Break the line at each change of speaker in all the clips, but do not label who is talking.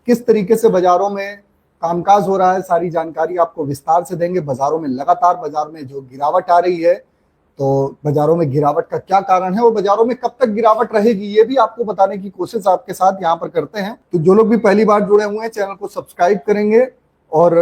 किस तरीके से बाजारों में कामकाज हो रहा है, सारी जानकारी आपको विस्तार से देंगे। बाजारों में लगातार बाजार में जो गिरावट आ रही है, तो बाजारों में गिरावट का क्या कारण है और बाजारों में कब तक गिरावट रहेगी, ये भी आपको बताने की कोशिश आपके साथ यहाँ पर करते हैं। तो जो लोग भी पहली बार जुड़े हुए हैं, चैनल को सब्सक्राइब करेंगे। और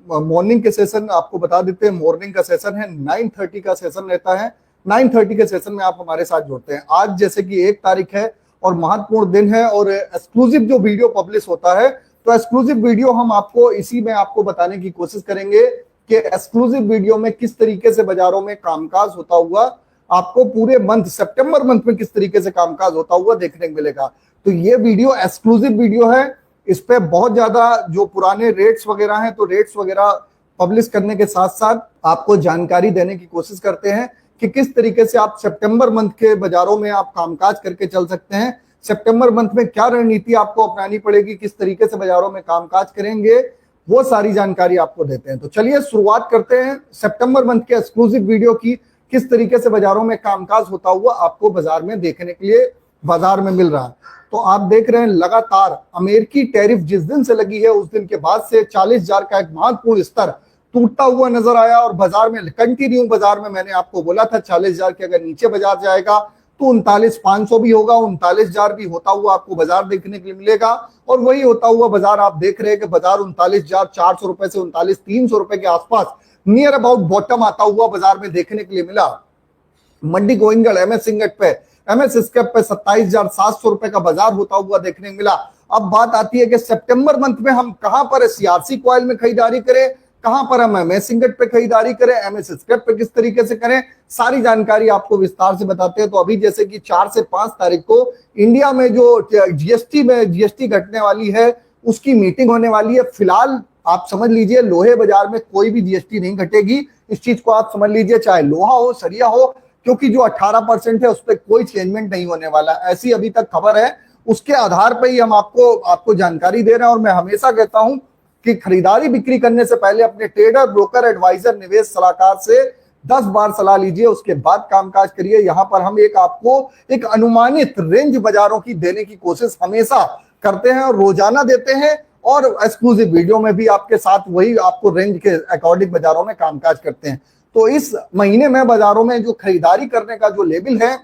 मॉर्निंग के सेशन आपको बता देते हैं, मॉर्निंग का सेशन है 9:30 का सेशन रहता है। 9:30 के सेशन में आप हमारे साथ जुड़ते हैं। आज जैसे कि 1 तारीख है और महत्वपूर्ण दिन है और एक्सक्लूसिव जो वीडियो पब्लिश होता है, तो एक्सक्लूसिव वीडियो हम आपको इसी में आपको बताने की कोशिश करेंगे कि एक्सक्लूसिव वीडियो में किस तरीके से बाजारों में कामकाज होता हुआ आपको पूरे मंथ, सितंबर मंथ में किस तरीके से कामकाज होता हुआ देखने को मिलेगा। तो ये वीडियो एक्सक्लूसिव वीडियो है। इस पे बहुत ज्यादा जो पुराने रेट्स वगैरह हैं, तो रेट्स वगैरह पब्लिश करने के साथ साथ आपको जानकारी देने की कोशिश करते हैं कि किस तरीके से आप सितंबर मंथ के बाजारों में आप कामकाज करके चल सकते हैं। सितंबर मंथ में क्या रणनीति आपको अपनानी पड़ेगी, किस तरीके से बाजारों में कामकाज करेंगे, वो सारी जानकारी आपको देते हैं। तो चलिए शुरुआत करते हैं सितंबर मंथ के एक्सक्लूसिव वीडियो की, किस तरीके से बाजारों में कामकाज होता हुआ आपको बाजार में देखने के लिए बाजार में मिल रहा है। तो आप देख रहे हैं लगातार अमेरिकी टैरिफ जिस दिन से लगी है उस दिन के बाद से 40,000 का एक महत्वपूर्ण स्तर टूटता हुआ नजर आया और बाजार में कंटिन्यू, बाजार में मैंने आपको बोला था 40,000 के अगर नीचे बाजार जाएगा तो 39,500 भी होगा, 39,000 भी होता हुआ आपको बाजार देखने के लिए मिलेगा। और वही होता हुआ बाजार आप देख रहे हैं कि बाजार 39,400 रुपए से 39,300 रुपए के आसपास नियर अबाउट बॉटम आता हुआ बाजार में देखने के लिए मिला। मंडी गोविंदगढ़ एमएस सिंगट पे, एमएस स्कैप पे 27,700 रुपए का बाजार होता हुआ देखने को मिला। अब बात आती है कि सितंबर मंथ में हम कहां पर सीआरसी कॉइल में खरीदारी करें, कहां पर हम एमएस सिंगट पे खरीदारी करें, एमएस स्क्रैप पे किस तरीके से करें, सारी जानकारी आपको विस्तार से बताते हैं। तो अभी जैसे कि 4 से 5 तारीख को इंडिया में जो जीएसटी घटने वाली है उसकी मीटिंग होने वाली है। फिलहाल आप समझ लीजिए लोहे बाजार में कोई भी जीएसटी नहीं घटेगी, इस चीज को आप समझ लीजिए, चाहे लोहा हो सरिया हो, क्योंकि जो 18% है उस पर कोई चेंजमेंट नहीं होने वाला, ऐसी अभी तक खबर है। उसके आधार पर ही हम आपको जानकारी दे रहे हैं। और मैं हमेशा कहता हूं कि खरीदारी बिक्री करने से पहले अपने ट्रेडर, ब्रोकर, एडवाइजर, निवेश सलाहकार से 10 बार सलाह लीजिए, उसके बाद कामकाज करिए। यहां पर हम आपको एक अनुमानित रेंज बाजारों की देने की कोशिश हमेशा करते हैं और रोजाना देते हैं, और एक्सक्लूसिव वीडियो में भी आपके साथ वही आपको रेंज के अकॉर्डिंग बाजारों में कामकाज करते हैं। तो इस महीने में बाजारों में जो खरीदारी करने का जो लेवल है,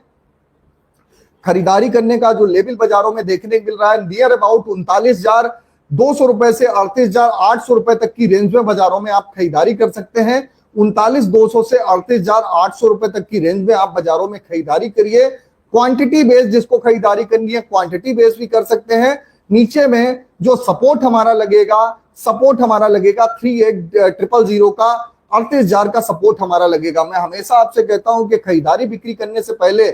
खरीदारी करने का जो लेवल बाजारों में देखने को मिल रहा है, नियर अबाउट 39,200 रुपए से 38,800 रुपए तक की रेंज में बाजारों में आप खरीदारी कर सकते हैं। 39,200 से 38,800 रुपए तक की रेंज में आप बाजारों में खरीदारी करिए। क्वांटिटी बेस जिसको खरीदारी करनी है क्वांटिटी बेस भी कर सकते हैं। नीचे में जो सपोर्ट हमारा लगेगा 38,000 का, 38,000 का सपोर्ट हमारा लगेगा। मैं हमेशा आपसे कहता हूं कि खरीदारी बिक्री करने से पहले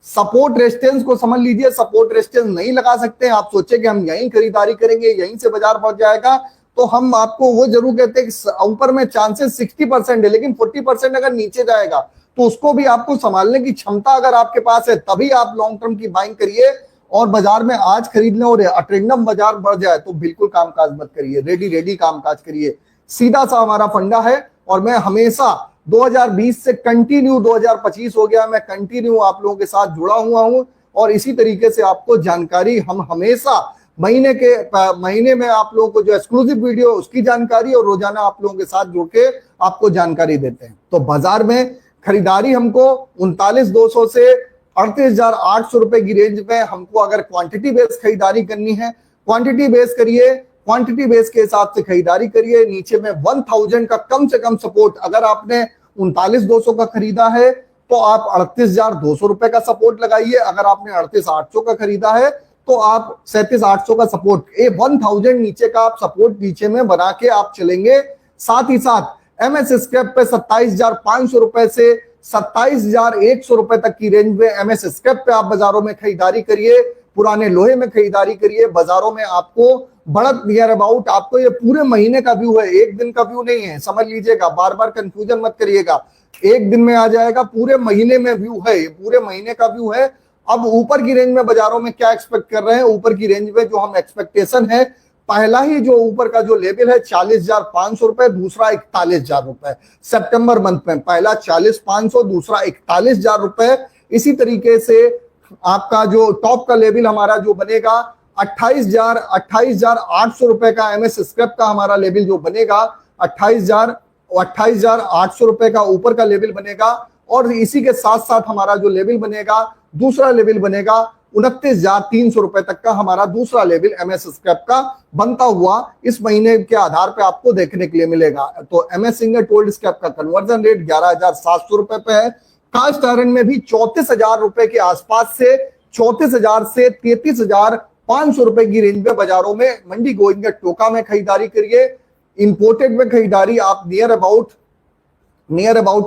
सपोर्ट रेजिस्टेंस को समझ लीजिए। सपोर्ट रेजिस्टेंस नहीं लगा सकते हैं, आप सोचे कि हम यहीं खरीदारी करेंगे, यहीं से बाजार पहुंच जाएगा, तो हम आपको वो जरूर कहते हैं कि ऊपर में चांसेस 60% है, लेकिन 40% अगर नीचे जाएगा तो उसको भी आपको संभालने की क्षमता अगर आपके पास है, तभी आप लॉन्ग टर्म की बाइंग करिए। और बाजार में आज खरीद लें और अट्रेंडम बाजार बढ़ जाए तो बिल्कुल कामकाज मत करिए, रेडी कामकाज करिए। सीधा सा हमारा फंडा है। और मैं हमेशा 2020 से कंटिन्यू 2025 हो गया, मैं कंटिन्यू आप लोगों के साथ जुड़ा हुआ हूं और इसी तरीके से आपको जानकारी हम हमेशा महीने में आप लोगों को जो एक्सक्लूसिव वीडियो उसकी जानकारी और रोजाना आप लोगों के साथ जुड़ के आपको जानकारी देते हैं। तो बाजार में खरीदारी हमको 39,200 से 38,800 रुपए की रेंज में हमको अगर क्वांटिटी बेस खरीदारी करनी है, क्वांटिटी बेस करिए, क्वांटिटी बेस के हिसाब से खरीदारी करिए। नीचे में 1000 का कम से कम सपोर्ट, अगर आपने 39,200 का खरीदा है तो आप 38,200 रुपए का सपोर्ट लगाइए। अगर आपने 38,800 का खरीदा है तो आप 37,800 का सपोर्ट, 1000 नीचे का आप सपोर्ट नीचे में बना के आप चलेंगे। साथ ही साथ एमएस स्क्रैप पे 27,500 रुपए से 27,100 रुपए तक की रेंज में एमएस स्क्रैप पे आप बाजारों में खरीदारी करिए। पुराने लोहे में खरीदारी करिए। बाजारों में आपको बढ़त नियर अबाउट, आपको ये पूरे महीने का व्यू है, एक दिन का व्यू नहीं है, समझ लीजिएगा, बार बार कंफ्यूजन मत करिएगा। एक दिन में आ जाएगा, पूरे महीने में व्यू है, ये पूरे महीने का व्यू है। अब ऊपर की रेंज में बाजारों में क्या एक्सपेक्ट कर रहे हैं, ऊपर की रेंज में जो हम एक्सपेक्टेशन है, पहला ही जो ऊपर का जो लेवल है 40,500 रुपए, दूसरा 41,000 रुपए। सितंबर मंथ में पहला 40,500, दूसरा 41,000 रुपए। इसी तरीके से आपका जो टॉप का लेवल हमारा जो बनेगा 28,800 रुपए का एमएस स्क्रैप का हमारा लेवल जो बनेगा 28,800 रुपए का ऊपर का लेवल बनेगा। और इसी के साथ साथ हमारा जो लेवल बनेगा, दूसरा लेवल बनेगा 29,300 रुपए तक का हमारा दूसरा लेवल एमएस स्क्रैप का बनता हुआ इस महीने के आधार पे आपको देखने के लिए मिलेगा। तो एमएस इंगोट ओल्ड स्क्रैप का कन्वर्जन रेट 11,700 रुपए पे है। कास्ट आयरन में भी 34,000 रुपए के आसपास से 34,000 से 33,500 रुपए की रेंज में बाजारों में मंडी गोइंग टोका में खरीदारी करिए। इंपोर्टेड में खरीदारी आप नियर अबाउट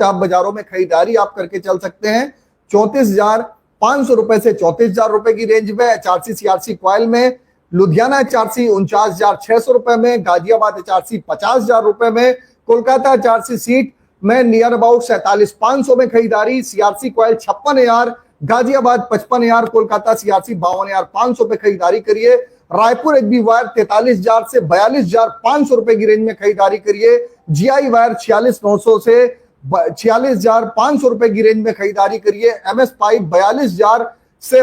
आप बाजारों में खरीदारी आप करके चल सकते हैं। 34,500 रुपए से 34,000 रुपए की रेंज में HRC CRC कॉइल में, लुधियाना HRC 49,600 रुपए में, गाजियाबाद HRC 50,000 रुपए में, कोलकाता HRC सीट में नियर अबाउट 47,500 में खरीदारी। CRC coil 56,000, Ghaziabad 55,000, Kolkata CRC 52,500 पे खरीदारी करिए। रायपुर HB वायर 43,000 से 42,500 रुपए की रेंज में खरीदारी करिए। GI वायर 46,900 से 46,500 रुपए की रेंज में खरीदारी करिए। MS पाइप 42,000 से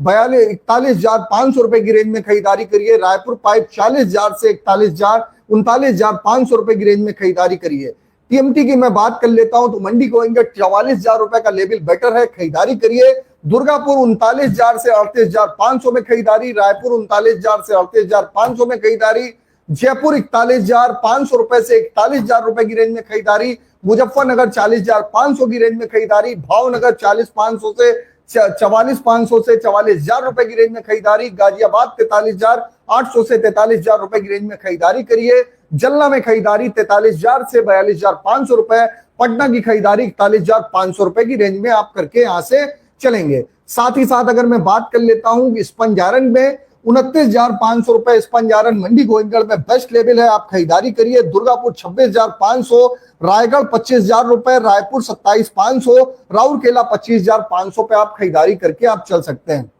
41,500 रुपए की रेंज में खरीदारी करिए। रायपुर पाइप 40,000 से 39,500 रुपए की रेंज में खरीदारी करिए। TMT की मैं बात कर लेता हूं तो मंडी गोइंग 44,000 रुपए का लेवल बेटर है, खरीदारी करिए। दुर्गापुर 39,000 से 38,500 में खरीदारी। रायपुर 39,000 से 38,500 में खरीदारी। जयपुर 41,500 रुपए से 41,000 रुपए की रेंज में खरीदारी। मुजफ्फरनगर 40,500 की रेंज में खरीदारी। भावनगर 40,500 से 44,500 से 44,000 रुपए की रेंज में खरीदारी। गाजियाबाद 43,800 से 43,000 रुपए की रेंज में खरीदारी करिए। जलना में खरीदारी 43,000 से 42,500 रुपए। पटना की खरीदारी 41,500 रुपए की रेंज में आप करके यहां से चलेंगे। साथ ही साथ अगर मैं बात कर लेता हूं स्पंज आयरन में 29,500 रुपए स्पंज आयरन मंडी गोविंदगढ़ में बेस्ट लेवल है, आप खरीदारी करिए। दुर्गापुर 26,500, रायगढ़ 25,000 रुपए, रायपुर 27,500, राउरकेला 25,500 पे आप खरीदारी करके आप चल सकते हैं।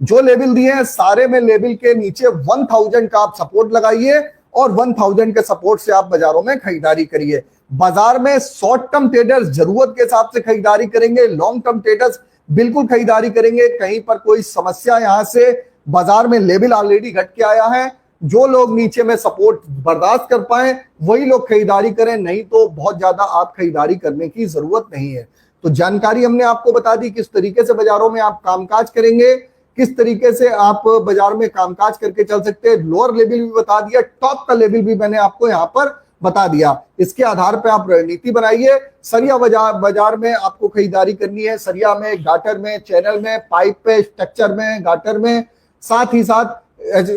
जो लेवल दिए हैं सारे में लेवल के नीचे 1000 का आप सपोर्ट लगाइए और 1000 के सपोर्ट से आप बाजारों में खरीदारी करिए। बाजार में शॉर्ट टर्म ट्रेडर्स जरूरत के हिसाब से खरीदारी करेंगे, लॉन्ग टर्म ट्रेडर्स बिल्कुल खरीदारी करेंगे। कहीं पर कोई समस्या यहां से बाजार में लेवल ऑलरेडी घट के आया है, जो लोग नीचे में सपोर्ट बर्दाश्त कर पाए वही लोग खरीदारी करें, नहीं तो बहुत ज्यादा आप खरीदारी करने की जरूरत नहीं है। तो जानकारी हमने आपको बता दी किस तरीके से बाजारों में आप कामकाज करेंगे, किस तरीके से आप बाजार में कामकाज करके चल सकते हैं। लोअर लेवल भी बता दिया, टॉप का लेवल भी मैंने आपको यहाँ पर बता दिया। इसके आधार पे आप रणनीति बनाइए। सरिया बाजार में आपको खरीदारी करनी है, सरिया में, गाटर में, चैनल में, पाइप पे, स्ट्रक्चर में, गाटर में, साथ ही साथ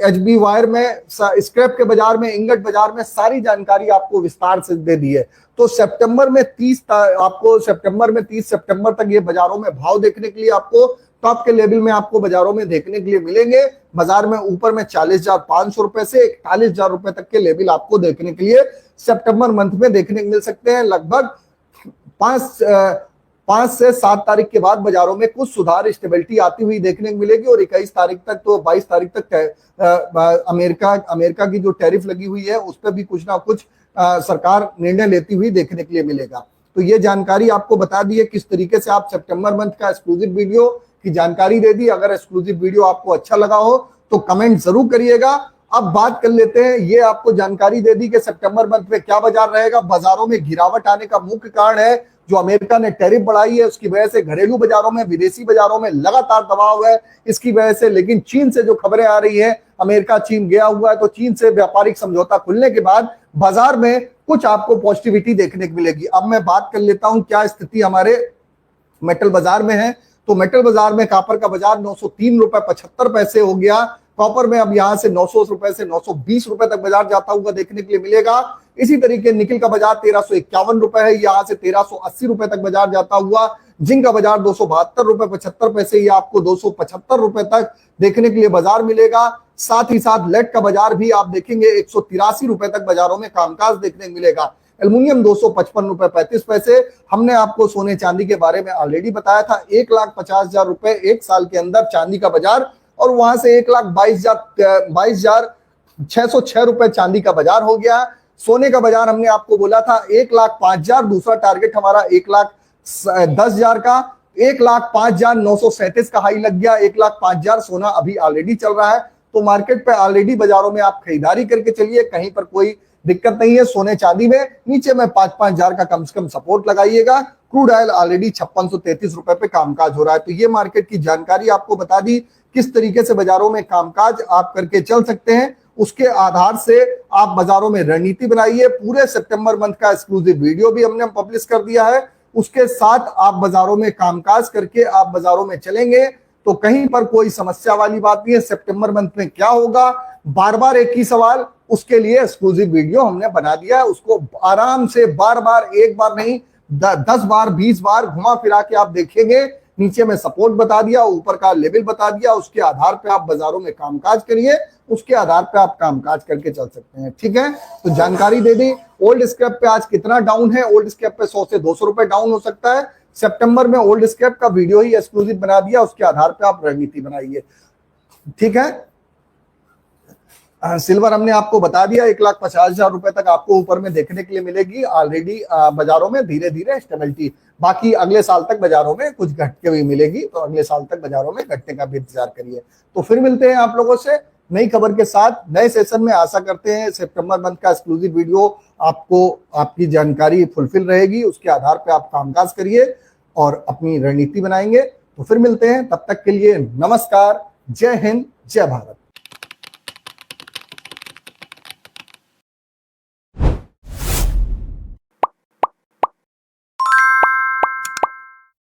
HB वायर में, स्क्रैप के बाजार में, इंगट बाजार में, सारी जानकारी आपको विस्तार से दे दी है। तो सितंबर में 30 सितंबर तक ये बाजारों में भाव देखने के लिए आपको टॉप के लेवल में आपको बाजारों में देखने के लिए मिलेंगे। बाजार में ऊपर में 40,500 रुपए से 41,000 रुपए तक के लेवल आपको देखने के लिए सितंबर मंथ में देखने को मिल सकते हैं। लगभग 5 से 7 तारीख के बाद बाजारों में कुछ सुधार, स्टेबिलिटी आती हुई देखने को मिलेगी। और 21 तारीख तक तो 22 तारीख तक अमेरिका की जो टैरिफ लगी हुई है उस पर भी कुछ ना कुछ सरकार निर्णय लेती हुई देखने के लिए मिलेगा। तो ये जानकारी आपको बता दी है किस तरीके से आप सितंबर मंथ का एक्सक्लूसिव वीडियो की जानकारी दे दी। अगर एक्सक्लूसिव वीडियो आपको अच्छा लगा हो तो कमेंट जरूर करिएगा। अब बात कर लेते हैं, ये आपको जानकारी दे दी कि सितंबर मंथ में क्या बाजार रहेगा। बाजारों में गिरावट आने का मुख्य कारण है जो अमेरिका ने टैरिफ बढ़ाई है, उसकी वजह से घरेलू बाजारों में, विदेशी बाजारों में लगातार दबाव है इसकी वजह से। लेकिन चीन से जो खबरें आ रही है, अमेरिका चीन गया हुआ है, तो चीन से व्यापारिक समझौता खुलने के बाद बाजार में कुछ आपको पॉजिटिविटी देखने को मिलेगी। अब मैं बात कर लेता हूं क्या स्थिति हमारे मेटल बाजार में है। तो मेटल बाजार में कॉपर का बाजार 903 रुपए 75 पैसे हो गया। कॉपर में अब यहां से 900 रुपए से 920 रुपए तक बाजार जाता हुआ देखने के लिए मिलेगा। इसी तरीके निकल का बाजार 1351 रुपए है, यहां से 1380 रुपए तक बाजार जाता हुआ। जिंक का बाजार 272 रुपए 75 पैसे, ये आपको 275 रुपए तक देखने के लिए बाजार मिलेगा। साथ ही साथ लेड का बाजार भी आप देखेंगे 183 रुपए तक बाजारों में कामकाज देखने को मिलेगा। एल्युमिनियम 255 रुपए 35 पैसे। हमने आपको सोने चांदी के बारे में ऑलरेडी बताया था, 1,50,000 रुपए एक साल के अंदर चांदी का बाजार, और वहां से 1,22,606 रुपए चांदी का बाजार हो गया। सोने का बाजार हमने आपको बोला था 1,05,000, दूसरा टारगेट हमारा 1,10,000 का। 1,05,937 का हाई लग गया, 1,05,000 सोना अभी ऑलरेडी चल रहा है। तो मार्केट पे ऑलरेडी बाजारों में आप खरीदारी करके चलिए, कहीं पर कोई दिक्कत नहीं है। सोने चांदी में नीचे में 5-5 हजार का कम से कम सपोर्ट लगाइएगा। क्रूड ऑयल ऑलरेडी 5633 रुपए पे कामकाज हो रहा है। तो ये मार्केट की जानकारी आपको बता दी, किस तरीके से बाजारों में कामकाज आप करके चल सकते हैं। उसके आधार से आप बाजारों में रणनीति बनाइए। पूरे सितंबर मंथ का एक्सक्लूसिव वीडियो भी हमने पब्लिश कर दिया है। उसके साथ आप बाजारों में कामकाज करके आप बाजारों में चलेंगे तो कहीं पर कोई समस्या वाली बात नहीं है। सितंबर मंथ में क्या होगा, बार बार एक ही सवाल, उसके लिए एक्सक्लूसिव वीडियो हमने बना दिया है। उसको आराम से बार बार, एक बार नहीं 10 बार 20 बार घुमा फिरा के आप देखेंगे। नीचे में सपोर्ट बता दिया, ऊपर का लेवल बता दिया, उसके आधार पे आप बाजारों में कामकाज करिए, उसके आधार पे आप कामकाज करके चल सकते हैं। ठीक है, तो जानकारी दे दी। ओल्ड स्क्रैप पे आज कितना डाउन है, ओल्ड स्क्रैप पे 100 से 200 रुपए डाउन हो सकता है। सितंबर में ओल्ड स्क्रैप का वीडियो ही एक्सक्लूसिव बना दिया, उसके आधार पे आप रणनीति बनाइए। ठीक है, सिल्वर हमने आपको बता दिया 1,50,000 रुपए तक आपको ऊपर में देखने के लिए मिलेगी ऑलरेडी बाजारों में। धीरे धीरे स्टेबिलिटी, बाकी अगले साल तक बाजारों में कुछ घट के भी मिलेगी, तो अगले साल तक बाजारों में घटने का भी इंतजार करिए। तो फिर मिलते हैं आप लोगों से नई खबर के साथ नए सेशन में। आशा करते हैं सितंबर मंथ का एक्सक्लूसिव वीडियो आपको, आपकी जानकारी फुलफिल रहेगी, उसके आधार पे आप कामकाज करिए और अपनी रणनीति बनाएंगे। तो फिर मिलते हैं, तब तक के लिए नमस्कार, जय हिंद, जय भारत।